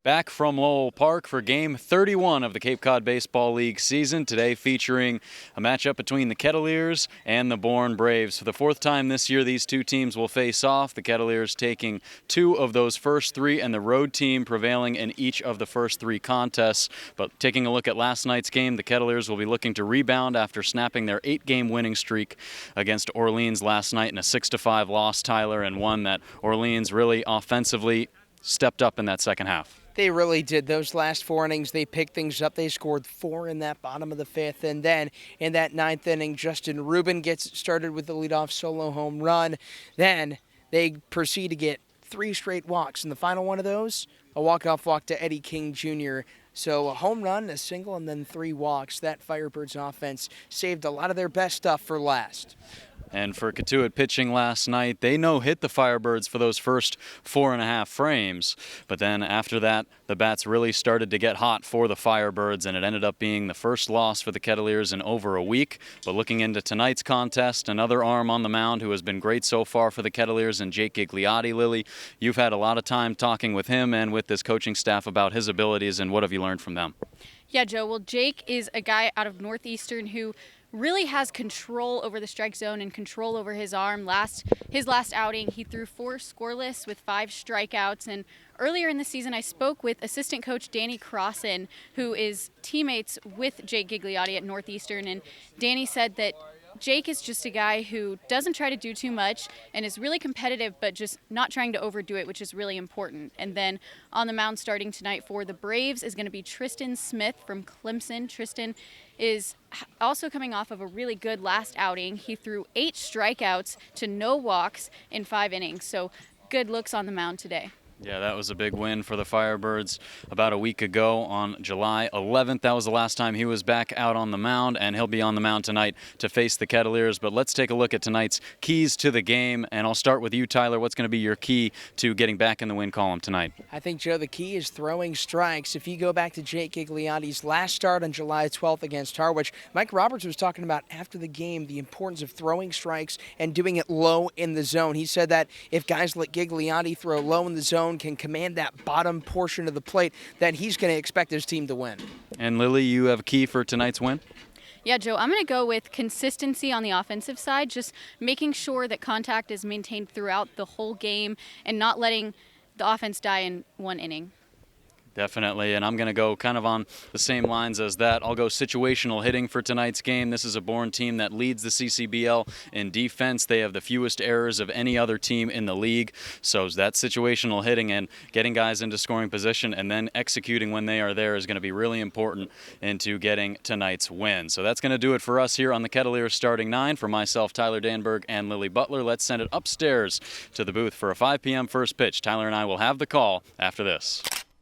Back from Lowell Park for Game 31 of the Cape Cod Baseball League season, today featuring a matchup between the Kettleers and the Bourne Braves. For the fourth time this year, these two teams will face off, the Kettleers taking two of those first three and the road team prevailing in each of the first three contests. But taking a look at last night's game, the Kettleers will be looking to rebound after snapping their 8-game winning streak against Orleans last night in a 6-5 loss, Tyler, and one that Orleans really offensively stepped up in that second half. They really did. Those last four innings, they picked things up. They scored 4 in that bottom of the fifth. And then in that ninth inning, Justin Rubin gets started with the leadoff solo home run. Then they proceed to get 3 straight walks. And the final one of those, a walk-off walk to Eddie King Jr. So a home run, a single, and then 3 walks. That Firebirds offense saved a lot of their best stuff for last. And for Katuitt pitching last night, they hit the Firebirds for those first 4.5 frames. But then after that, the bats really started to get hot for the Firebirds, and it ended up being the first loss for the Kettleers in over a week. But looking into tonight's contest, another arm on the mound who has been great so far for the Kettleers, and Jake Gigliotti. Lily, you've had a lot of time talking with him and with this coaching staff about his abilities, and what have you learned from them? Yeah, Joe. Well, Jake is a guy out of Northeastern who really has control over the strike zone and control over his arm. His last outing, he threw 4 scoreless with 5 strikeouts. And earlier in the season, I spoke with assistant coach Danny Crossan, who is teammates with Jake Gigliotti at Northeastern. And Danny said that Jake is just a guy who doesn't try to do too much and is really competitive, but just not trying to overdo it, which is really important. And then on the mound starting tonight for the Braves is going to be Tristan Smith from Clemson. Tristan is also coming off of a really good last outing. He threw 8 strikeouts to no walks in 5 innings. So good looks on the mound today. Yeah, that was a big win for the Firebirds about a week ago on July 11th. That was the last time he was back out on the mound, and he'll be on the mound tonight to face the Kettleers. But let's take a look at tonight's keys to the game, and I'll start with you, Tyler. What's going to be your key to getting back in the win column tonight? I think, Joe, the key is throwing strikes. If you go back to Jake Gigliotti's last start on July 12th against Harwich, Mike Roberts was talking about after the game the importance of throwing strikes and doing it low in the zone. He said that if guys like Gigliotti throw low in the zone, can command that bottom portion of the plate, that he's going to expect his team to win. And Lily, you have a key for tonight's win? Yeah, Joe, I'm going to go with consistency on the offensive side, just making sure that contact is maintained throughout the whole game and not letting the offense die in one inning. Definitely, and I'm going to go kind of on the same lines as that. I'll go situational hitting for tonight's game. This is a Bourne team that leads the CCBL in defense. They have the fewest errors of any other team in the league. So that situational hitting and getting guys into scoring position and then executing when they are there is going to be really important into getting tonight's win. So that's going to do it for us here on the Kettleers Starting 9. For myself, Tyler Danberg, and Lily Butler, let's send it upstairs to the booth for a 5 p.m. first pitch. Tyler and I will have the call after this.